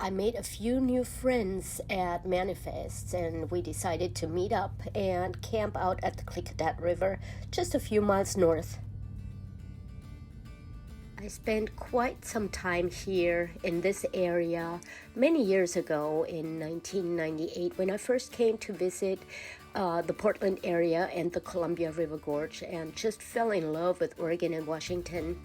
I made a few new friends at Manifest, and we decided to meet up and camp out at the Klickatat River just a few miles north. I spent quite some time here in this area many years ago in 1998 when I first came to visit the Portland area and the Columbia River Gorge, and just fell in love with Oregon and Washington.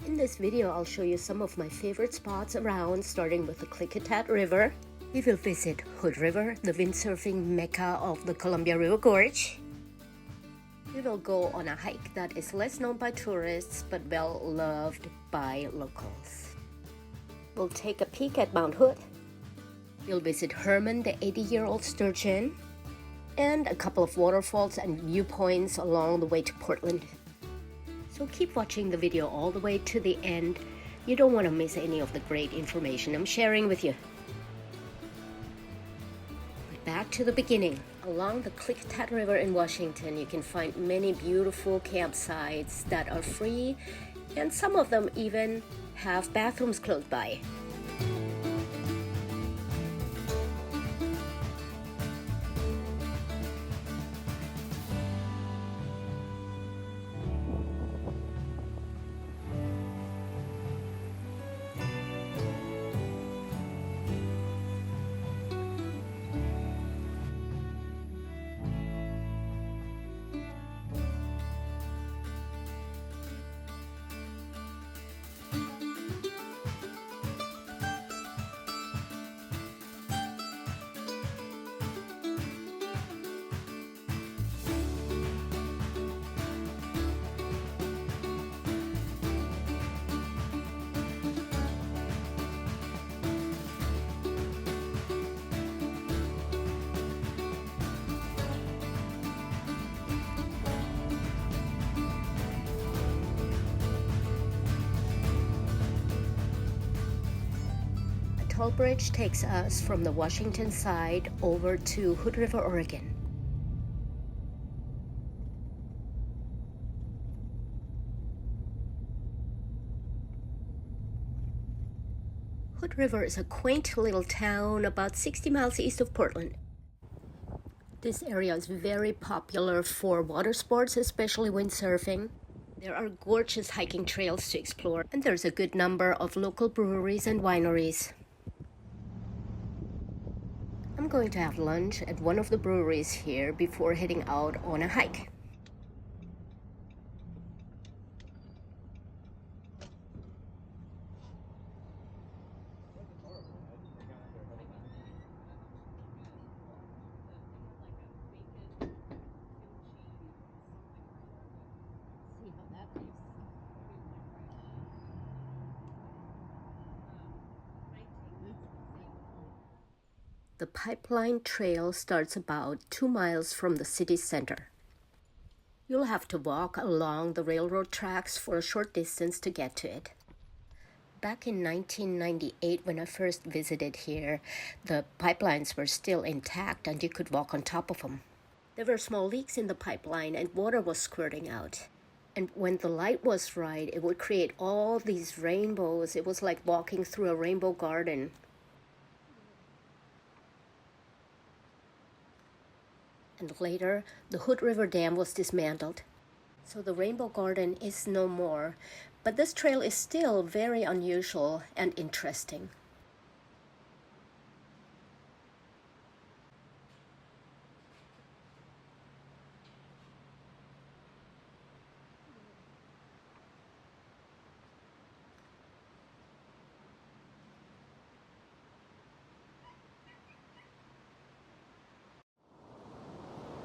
In this video, I'll show you some of my favorite spots around, starting with the Klickatat River. We will visit Hood River, the windsurfing mecca of the Columbia River Gorge. We will go on a hike that is less known by tourists but well loved by locals. We'll take a peek at Mount Hood. We'll visit Herman, the 80-year-old sturgeon, and a couple of waterfalls and viewpoints along the way to Portland. So keep watching the video all the way to the end. You don't want to miss any of the great information I'm sharing with you. But back to the beginning. Along the Klickatat River in Washington, you can find many beautiful campsites that are free, and some of them even have bathrooms close by. Toll bridge takes us from the Washington side over to Hood River, Oregon. Hood River is a quaint little town about 60 miles east of Portland. This area is very popular for water sports, especially windsurfing. There are gorgeous hiking trails to explore, and there's a good number of local breweries and wineries. I'm going to have lunch at one of the breweries here before heading out on a hike. The Pipeline Trail starts about 2 miles from the city center. You'll have to walk along the railroad tracks for a short distance to get to it. Back in 1998, when I first visited here, the pipelines were still intact and you could walk on top of them. There were small leaks in the pipeline and water was squirting out. And when the light was right, it would create all these rainbows. It was like walking through a rainbow garden. And later, the Hood River Dam was dismantled. So the Rainbow Garden is no more, but this trail is still very unusual and interesting.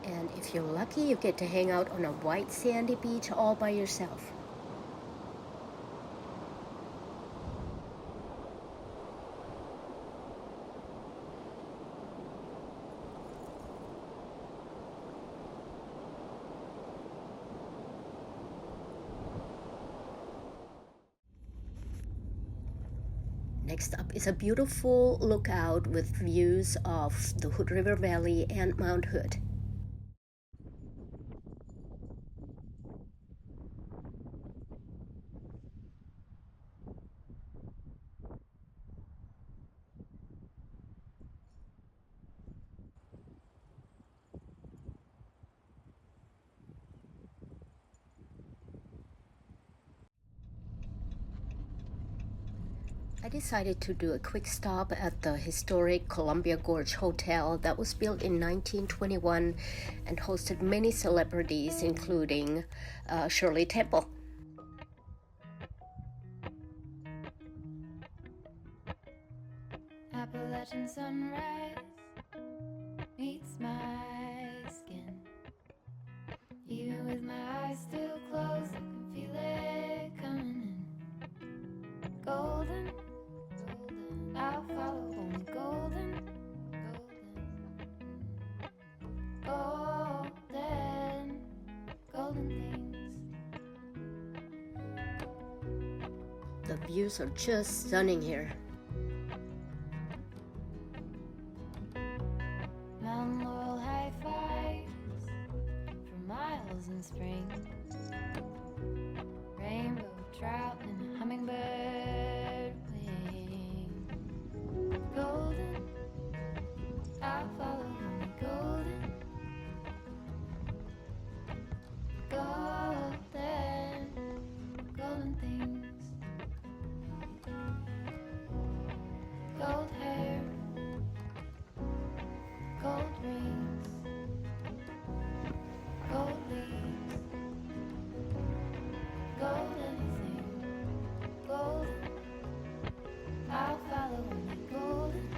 And if you're lucky, you get to hang out on a white sandy beach all by yourself. Next up is a beautiful lookout with views of the Hood River Valley and Mount Hood. I decided to do a quick stop at the historic Columbia Gorge Hotel that was built in 1921 and hosted many celebrities, including Shirley Temple. Appalachian sunrise meets my skin. Even with my eyes still closed, I can feel it coming in. Golden, I'll follow only golden, golden, golden things. The views are just stunning here. Mountain laurel high fives for miles in spring. Rainbow trout and a hummingbird wing. Golden, I'll follow only golden. Golden, golden things. Gold hair, gold rings, gold leaves, gold anything, golden. I'll follow only golden,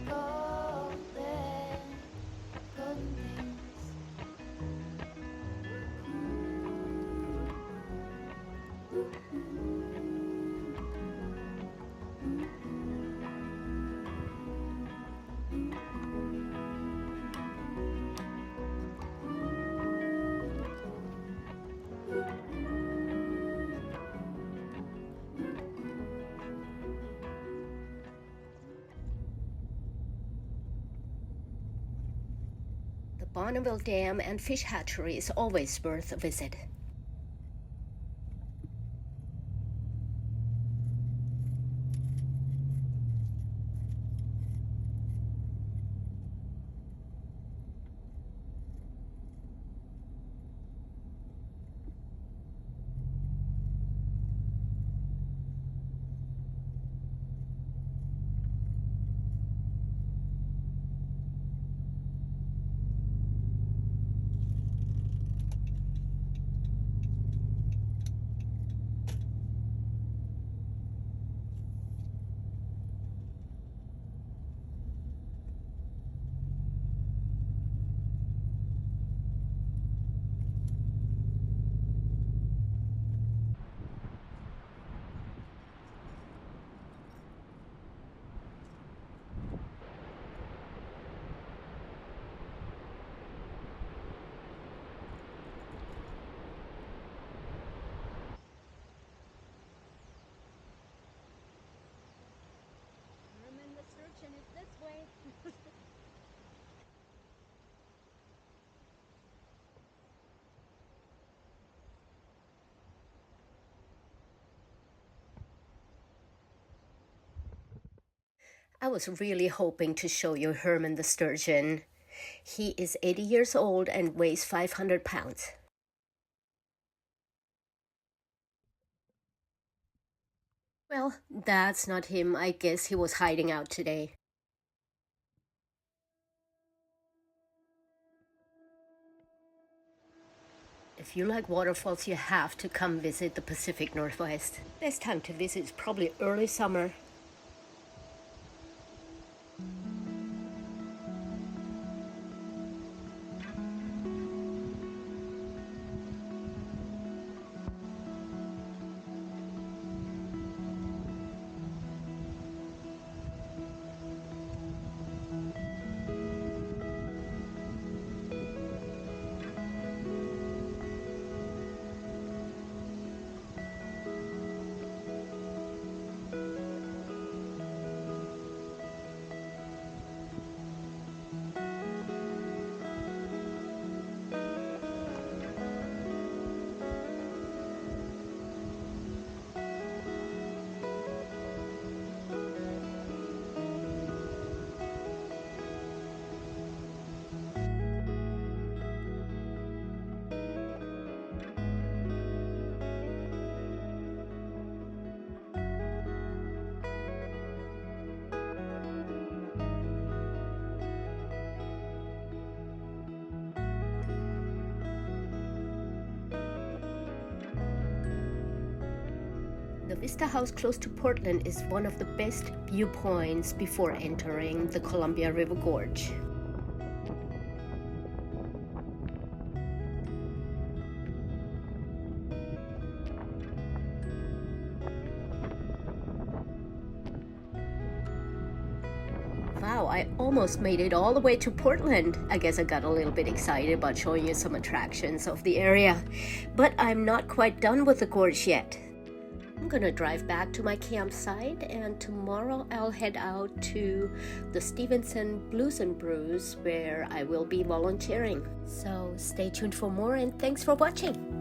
golden, golden things. The Bonneville Dam and Fish Hatchery is always worth a visit. Herman the Sturgeon is this way. I was really hoping to show you Herman the Sturgeon. He is 80 years old and weighs 500 pounds. Well, that's not him. I guess he was hiding out today. If you like waterfalls, you have to come visit the Pacific Northwest. Best time to visit is probably early summer. The Vista House close to Portland is one of the best viewpoints before entering the Columbia River Gorge. Wow, I almost made it all the way to Portland. I guess I got a little bit excited about showing you some attractions of the area. But I'm not quite done with the gorge yet. I'm gonna drive back to my campsite, and tomorrow I'll head out to the Stevenson Blues and Brews where I will be volunteering. So stay tuned for more, and thanks for watching.